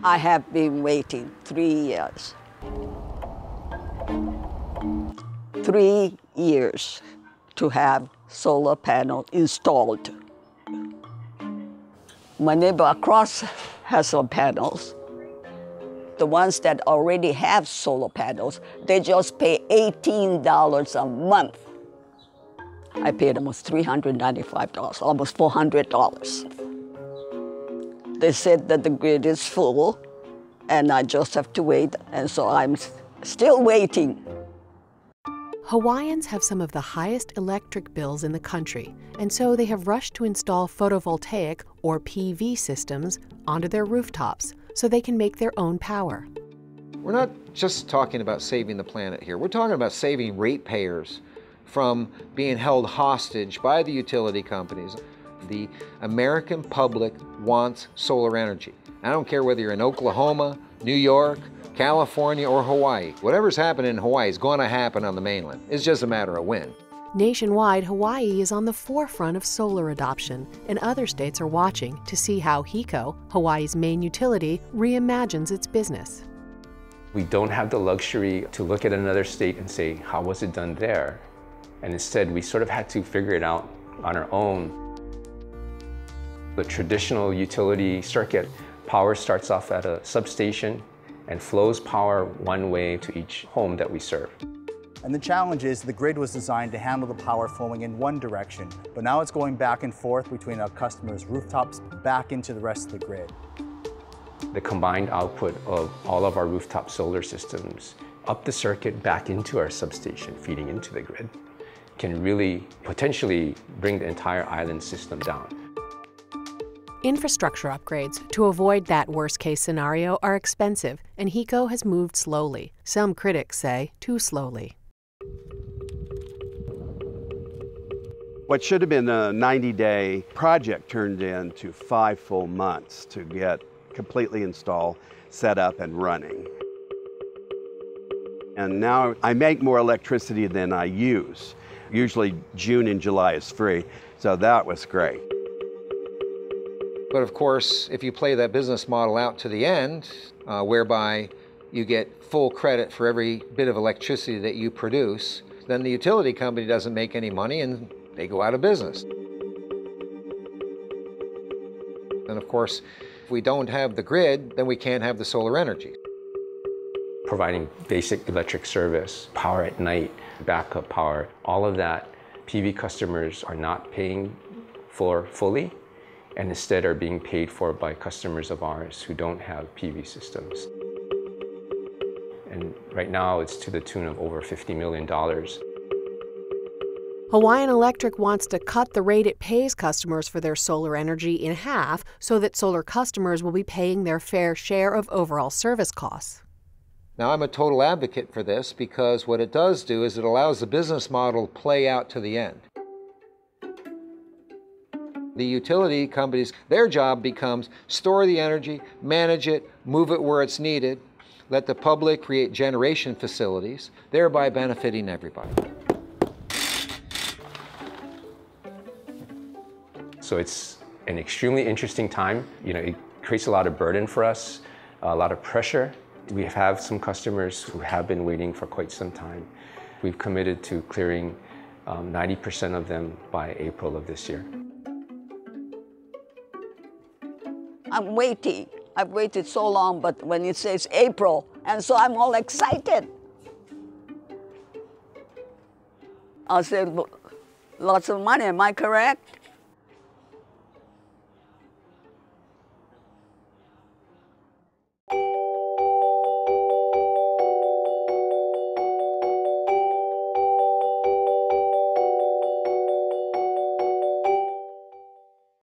I have been waiting 3 years. 3 years to have solar panel installed. My neighbor across has some panels. The ones that already have solar panels, they just pay $18 a month. I paid almost $395, almost $400. They said that the grid is full, and I just have to wait, and so I'm still waiting. Hawaiians have some of the highest electric bills in the country, and so they have rushed to install photovoltaic, or PV systems, onto their rooftops so they can make their own power. We're not just talking about saving the planet here. We're talking about saving ratepayers from being held hostage by the utility companies. The American public wants solar energy. I don't care whether you're in Oklahoma, New York, California, or Hawaii. Whatever's happening in Hawaii is going to happen on the mainland. It's just a matter of when. Nationwide, Hawaii is on the forefront of solar adoption, and other states are watching to see how HECO, Hawaii's main utility, reimagines its business. We don't have the luxury to look at another state and say, how was it done there? And instead, we sort of had to figure it out on our own. The traditional utility circuit, power starts off at a substation and flows power one way to each home that we serve. And the challenge is the grid was designed to handle the power flowing in one direction, but now it's going back and forth between our customers' rooftops back into the rest of the grid. The combined output of all of our rooftop solar systems up the circuit back into our substation, feeding into the grid, can really potentially bring the entire island system down. Infrastructure upgrades to avoid that worst-case scenario are expensive, and HECO has moved slowly. Some critics say too slowly. What should have been a 90-day project turned into 5 full months to get completely installed, set up, and running. And now I make more electricity than I use. Usually June and July is free, so that was great. But of course, if you play that business model out to the end, whereby you get full credit for every bit of electricity that you produce, then the utility company doesn't make any money and they go out of business. And of course, if we don't have the grid, then we can't have the solar energy. Providing basic electric service, power at night, backup power, all of that, PV customers are not paying for fully, and instead are being paid for by customers of ours who don't have PV systems. And right now it's to the tune of over $50 million. Hawaiian Electric wants to cut the rate it pays customers for their solar energy in half so that solar customers will be paying their fair share of overall service costs. Now, I'm a total advocate for this because what it does do is it allows the business model to play out to the end. The utility companies, their job becomes store the energy, manage it, move it where it's needed, let the public create generation facilities, thereby benefiting everybody. So it's an extremely interesting time. You know, it creates a lot of burden for us, a lot of pressure. We have some customers who have been waiting for quite some time. We've committed to clearing 90% of them by April of this year. I'm waiting. I've waited so long, but when it says April, and so I'm all excited. I said, lots of money, am I correct?